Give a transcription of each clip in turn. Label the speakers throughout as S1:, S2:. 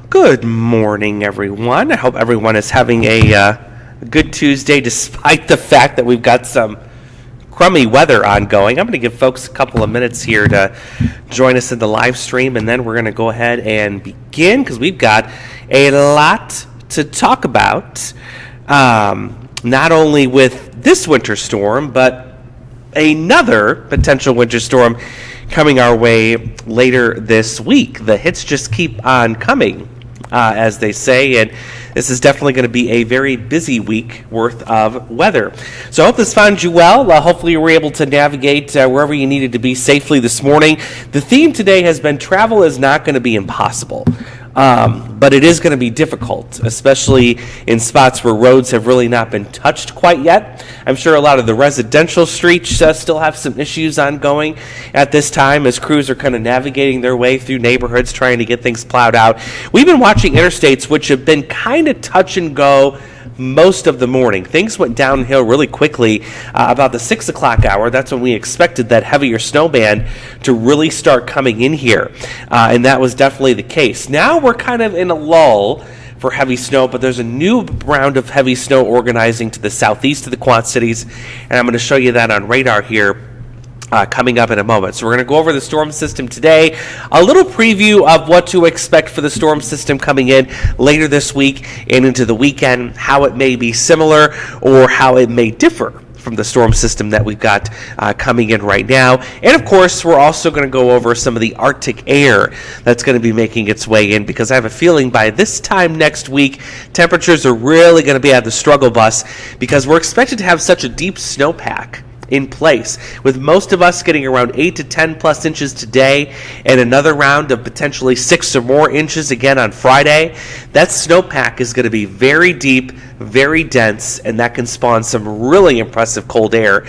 S1: Good morning, everyone. I hope everyone is having a good Tuesday despite the fact that we've got some crummy weather ongoing. I'm going to give folks a couple of minutes here to join us in the live stream, and then we're going to go ahead and begin because we've got a lot to talk about, not only with this winter storm, but another potential winter storm coming our way later this week. The hits just keep on coming, as they say, and this is definitely going to be a very busy week worth of weather. So I hope this found you well. Hopefully you were able to navigate wherever you needed to be safely this morning. The theme today has been travel is not going to be impossible. But it is going to be difficult, especially in spots where roads have really not been touched quite yet. I'm sure a lot of the residential streets still have some issues ongoing at this time as crews are kind of navigating their way through neighborhoods trying to get things plowed out. We've been watching interstates which have been kind of touch and go most of the morning. Things went downhill really quickly about the 6 o'clock hour. That's when we expected that heavier snow band to really start coming in here, and that was definitely the case. Now we're kind of in a lull for heavy snow, but there's a new round of heavy snow organizing to the southeast of the Quad Cities, and I'm going to show you that on radar here coming up in a moment. So we're going to go over the storm system today, a little preview of what to expect for the storm system coming in later this week and into the weekend, how it may be similar or how it may differ from the storm system that we've got coming in right now. And of course, we're also going to go over some of the Arctic air that's going to be making its way in, because I have a feeling by this time next week, temperatures are really going to be at the struggle bus, because we're expected to have such a deep snowpack in place, with most of us getting around 8 to 10 plus inches today and another round of potentially 6 or more inches again on Friday. That snowpack is going to be very deep, very dense, and that can spawn some really impressive cold air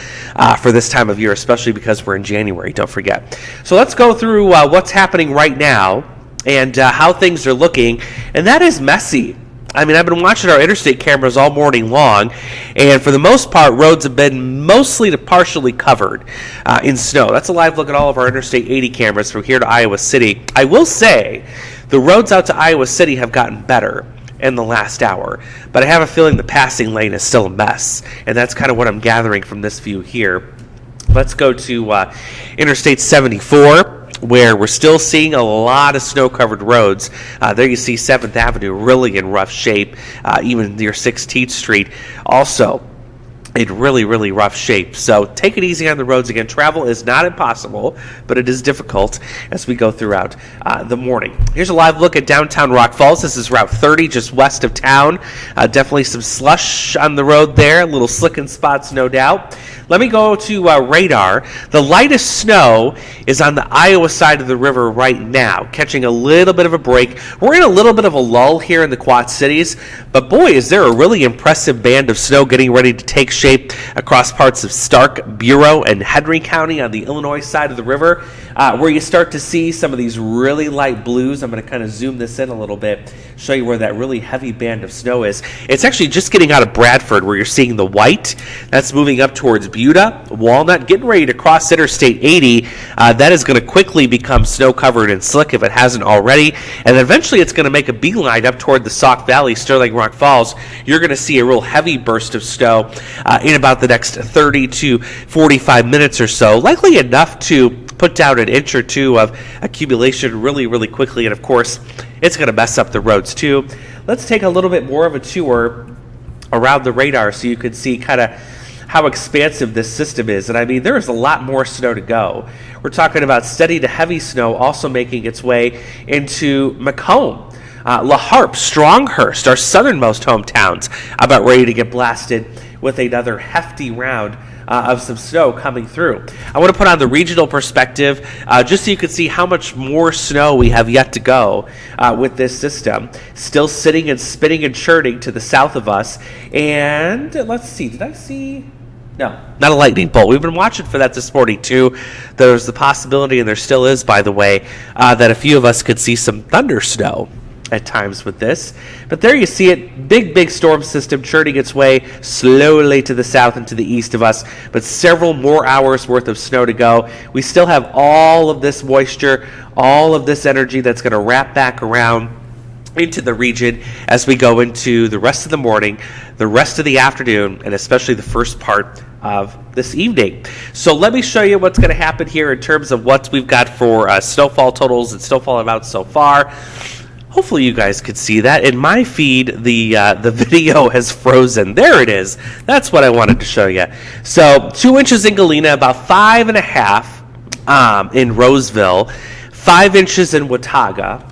S1: for this time of year, especially because we're in January, don't forget. So let's go through what's happening right now and how things are looking, and that is messy. I mean, I've been watching our interstate cameras all morning long, and for the most part, roads have been mostly to partially covered in snow. That's a live look at all of our Interstate 80 cameras from here to Iowa City. I will say the roads out to Iowa City have gotten better in the last hour, but I have a feeling the passing lane is still a mess, and that's kind of what I'm gathering from this view here. Let's go to Interstate 74. Where we're still seeing a lot of snow-covered roads. There you see 7th Avenue really in rough shape, even near 16th Street also in really, really rough shape. So take it easy on the roads. Again, travel is not impossible, but it is difficult as we go throughout the morning. Here's a live look at downtown Rock Falls. This is Route 30, just west of town. Definitely some slush on the road there, a little slicking spots, no doubt. Let me go to radar. The lightest snow is on the Iowa side of the river right now, catching a little bit of a break. We're in a little bit of a lull here in the Quad Cities, but boy, is there a really impressive band of snow getting ready to take shape across parts of Stark, Bureau, and Henry County on the Illinois side of the river, where you start to see some of these really light blues. I'm going to kind of zoom this in a little bit, show you where that really heavy band of snow is. It's actually just getting out of Bradford where you're seeing the white. That's moving up towards Buda, Walnut, getting ready to cross Interstate 80. That is going to quickly become snow-covered and slick if it hasn't already. And eventually it's going to make a beeline up toward the Sauk Valley, Sterling Rock Falls. You're going to see a real heavy burst of snow in about the next 30 to 45 minutes or so, likely enough to put down an inch or two of accumulation really, really quickly. And of course, it's going to mess up the roads too. Let's take a little bit more of a tour around the radar so you can see kind of how expansive this system is. And I mean, there is a lot more snow to go. We're talking about steady to heavy snow also making its way into Macomb. La Harpe, Stronghurst, our southernmost hometowns, about ready to get blasted with another hefty round of some snow coming through. I want to put on the regional perspective just so you can see how much more snow we have yet to go with this system. Still sitting and spinning and churning to the south of us. And let's see, did I see? No, not a lightning bolt. We've been watching for that this morning too. There's the possibility, and there still is, by the way, that a few of us could see some thunder snow at times with this. But there you see it, big storm system churning its way slowly to the south and to the east of us, but several more hours worth of snow to go. We still have all of this moisture, all of this energy that's going to wrap back around into the region as we go into the rest of the morning, the rest of the afternoon, and especially the first part of this evening. So let me show you what's going to happen here in terms of what we've got for snowfall totals and snowfall amounts so far. Hopefully you guys could see that. In my feed, the video has frozen. There it is. That's what I wanted to show you. So 2 inches in Galena, about 5.5 in Roseville, 5 inches in Watauga,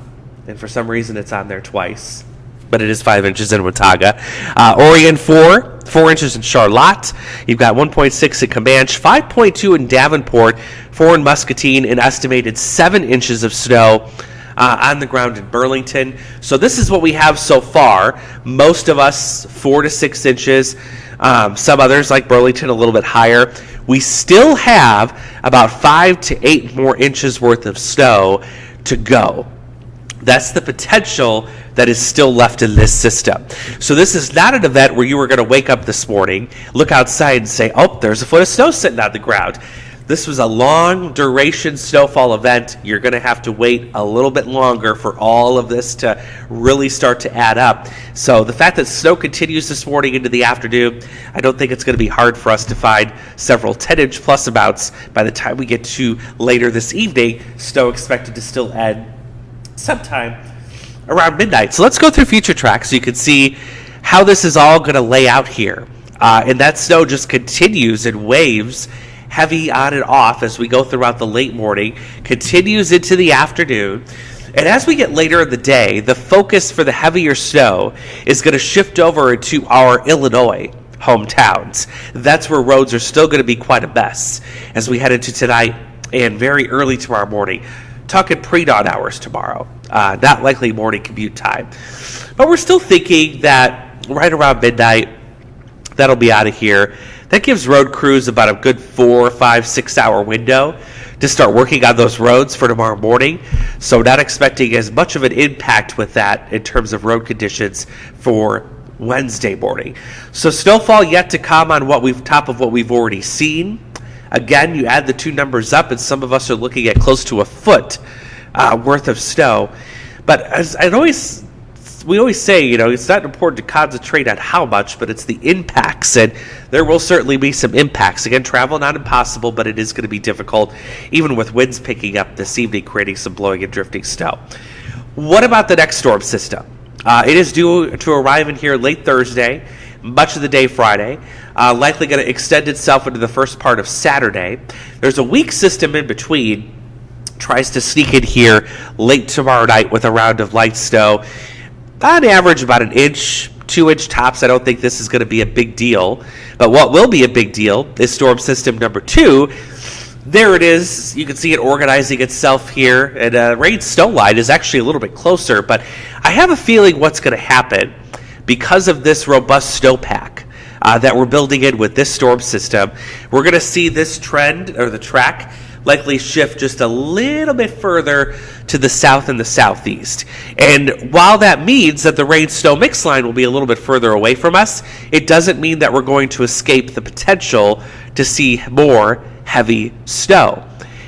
S1: and for some reason it's on there twice, but it is 5 inches in Watauga. Orion 4 inches in Charlotte. You've got 1.6 in Comanche, 5.2 in Davenport, 4 in Muscatine, an estimated 7 inches of snow on the ground in Burlington. So this is what we have so far. Most of us 4 to 6 inches. Some others like Burlington a little bit higher. We still have about 5 to 8 more inches worth of snow to go. That's the potential that is still left in this system. So this is not an event where you were going to wake up this morning, look outside and say, oh, there's a foot of snow sitting on the ground. This was a long duration snowfall event. You're going to have to wait a little bit longer for all of this to really start to add up. So the fact that snow continues this morning into the afternoon, I don't think it's going to be hard for us to find several 10-inch plus amounts by the time we get to later this evening. Snow expected to still end sometime around midnight. So let's go through future tracks so you can see how this is all going to lay out here. And that snow just continues in waves, heavy on and off as we go throughout the late morning, continues into the afternoon. And as we get later in the day, the focus for the heavier snow is going to shift over into our Illinois hometowns. That's where roads are still going to be quite a mess as we head into tonight and very early tomorrow morning. Talking pre-dawn hours tomorrow, not likely morning commute time. But we're still thinking that right around midnight, that'll be out of here. That gives road crews about a good 4, 5, 6 hour window to start working on those roads for tomorrow morning. So not expecting as much of an impact with that in terms of road conditions for Wednesday morning. So snowfall yet to come on top of what we've already seen. Again, you add the two numbers up, and some of us are looking at close to a foot worth of snow. But as we always say, it's not important to concentrate on how much, but it's the impacts, and there will certainly be some impacts. Again, travel not impossible, but it is going to be difficult, even with winds picking up this evening, creating some blowing and drifting snow. What about the next storm system? It is due to arrive in here late Thursday, much of the day Friday, likely going to extend itself into the first part of Saturday. There's a weak system in between, tries to sneak in here late tomorrow night with a round of light snow. On average, about an inch, 2-inch tops. I don't think this is going to be a big deal. But what will be a big deal is storm system number 2. There it is. You can see it organizing itself here. And rain snow line is actually a little bit closer. But I have a feeling what's going to happen because of this robust snowpack that we're building in with this storm system, we're going to see this trend, or the track, likely shift just a little bit further to the south and the southeast. And while that means that the rain-snow mix line will be a little bit further away from us, it doesn't mean that we're going to escape the potential to see more heavy snow.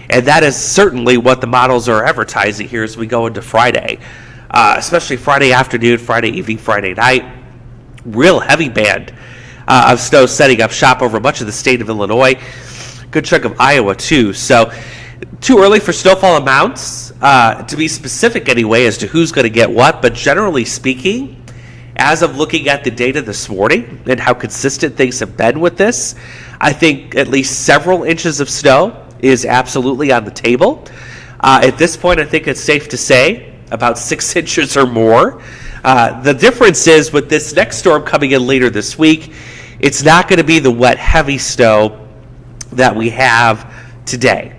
S1: And that is certainly what the models are advertising here as we go into Friday, especially Friday afternoon, Friday evening, Friday night. Real heavy band of snow setting up shop over much of the state of Illinois. Good chunk of Iowa too. So too early for snowfall amounts to be specific anyway as to who's going to get what, but generally speaking, as of looking at the data this morning and how consistent things have been with this, I think at least several inches of snow is absolutely on the table. At this point, I think it's safe to say about 6 inches or more. The difference is with this next storm coming in later this week, it's not going to be the wet, heavy snow that we have today.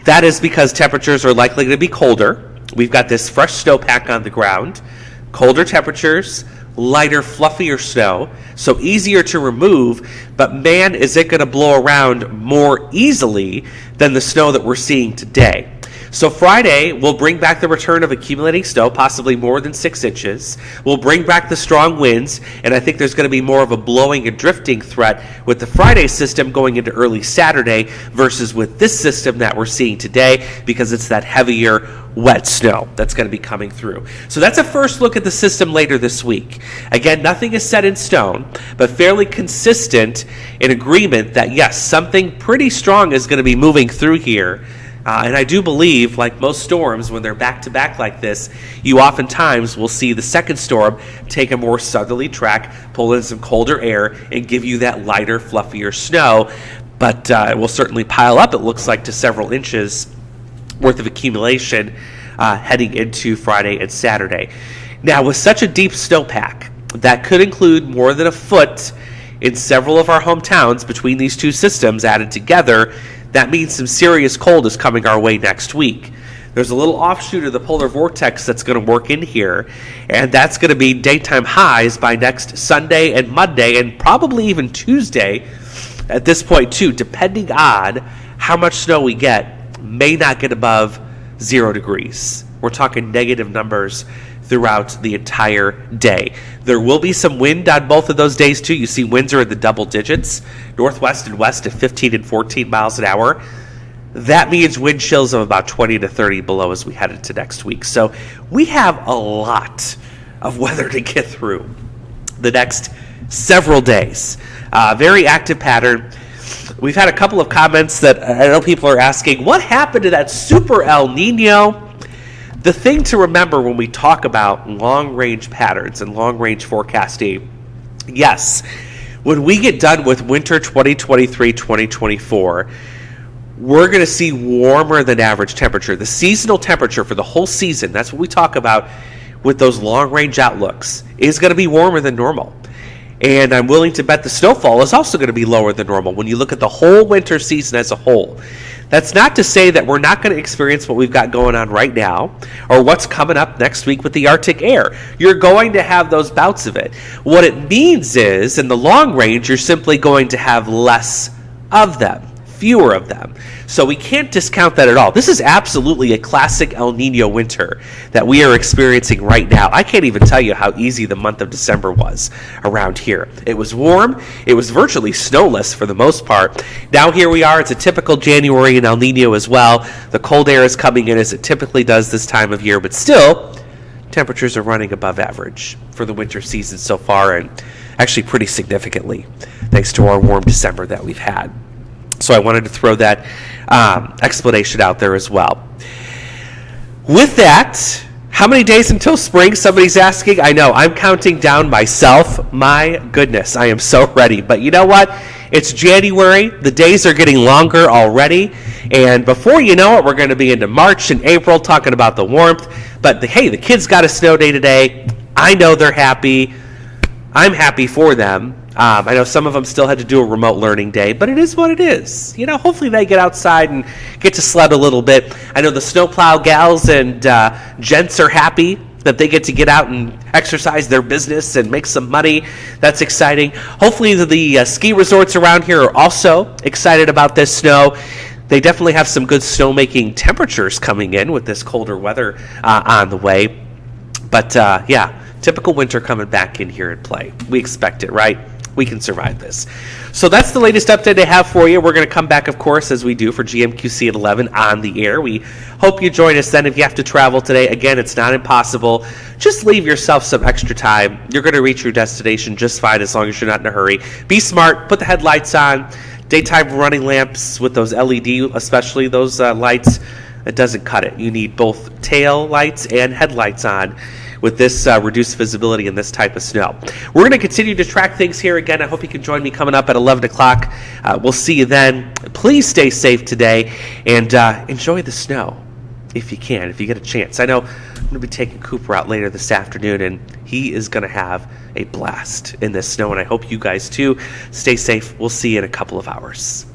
S1: That is because temperatures are likely to be colder. We've got this fresh snowpack on the ground, colder temperatures, lighter, fluffier snow, so easier to remove, but man, is it going to blow around more easily than the snow that we're seeing today. So Friday, we'll bring back the return of accumulating snow, possibly more than 6 inches. We'll bring back the strong winds, and I think there's going to be more of a blowing and drifting threat with the Friday system going into early Saturday versus with this system that we're seeing today, because it's that heavier, wet snow that's going to be coming through. So that's a first look at the system later this week. Again, nothing is set in stone, but fairly consistent in agreement that, yes, something pretty strong is going to be moving through here. And I do believe, like most storms, when they're back-to-back like this, you oftentimes will see the second storm take a more southerly track, pull in some colder air, and give you that lighter, fluffier snow. But it will certainly pile up, it looks like, to several inches worth of accumulation heading into Friday and Saturday. Now, with such a deep snowpack, that could include more than a foot in several of our hometowns between these two systems added together. That means some serious cold is coming our way next week. There's a little offshoot of the polar vortex that's going to work in here, and that's going to be daytime highs by next Sunday and Monday, and probably even Tuesday at this point too, depending on how much snow we get. May not get above 0 degrees. We're talking negative numbers throughout the entire day. There will be some wind on both of those days too. You see winds are in the double digits, northwest and west at 15 and 14 miles an hour. That means wind chills of about 20 to 30 below as we head into next week. So we have a lot of weather to get through the next several days. Very active pattern. We've had a couple of comments that I know people are asking, what happened to that super El Nino? The thing to remember when we talk about long-range patterns and long-range forecasting, yes, when we get done with winter 2023-2024, we're going to see warmer than average temperature. The seasonal temperature for the whole season, that's what we talk about with those long-range outlooks, is going to be warmer than normal. And I'm willing to bet the snowfall is also going to be lower than normal when you look at the whole winter season as a whole. That's not to say that we're not going to experience what we've got going on right now or what's coming up next week with the Arctic air. You're going to have those bouts of it. What it means is, in the long range, you're simply going to have less of them, fewer of them. So we can't discount that at all. This is absolutely a classic El Nino winter that we are experiencing right now. I can't even tell you how easy the month of December was around here. It was warm. It was virtually snowless for the most part. Now here we are. It's a typical January in El Nino as well. The cold air is coming in as it typically does this time of year, but still, temperatures are running above average for the winter season so far, and actually pretty significantly, thanks to our warm December that we've had. So I wanted to throw that explanation out there as well. With that, how many days until spring? Somebody's asking. I know, I'm counting down myself. My goodness, I am so ready. But you know what? It's January. The days are getting longer already. And before you know it, we're going to be into March and April talking about the warmth. But hey, the kids got a snow day today. I know they're happy. I'm happy for them. I know some of them still had to do a remote learning day, but it is what it is. You know, hopefully they get outside and get to sled a little bit. I know the snowplow gals and gents are happy that they get to get out and exercise their business and make some money. That's exciting. Hopefully the ski resorts around here are also excited about this snow. They definitely have some good snowmaking temperatures coming in with this colder weather on the way. But yeah, typical winter coming back in here at play. We expect it, right? We can survive this. So that's the latest update I have for you. We're going to come back, of course, as we do for GMQC at 11 on the air. We hope you join us then. If you have to travel today, again, it's not impossible. Just leave yourself some extra time. You're going to reach your destination just fine as long as you're not in a hurry. Be smart. Put the headlights on. Daytime running lamps with those LED, especially those lights, it doesn't cut it. You need both tail lights and headlights on with this reduced visibility and this type of snow. We're going to continue to track things here. Again, I hope you can join me coming up at 11 o'clock. We'll see you then. Please stay safe today and enjoy the snow if you can, if you get a chance. I know I'm going to be taking Cooper out later this afternoon, and he is going to have a blast in this snow, and I hope you guys too. Stay safe. We'll see you in a couple of hours.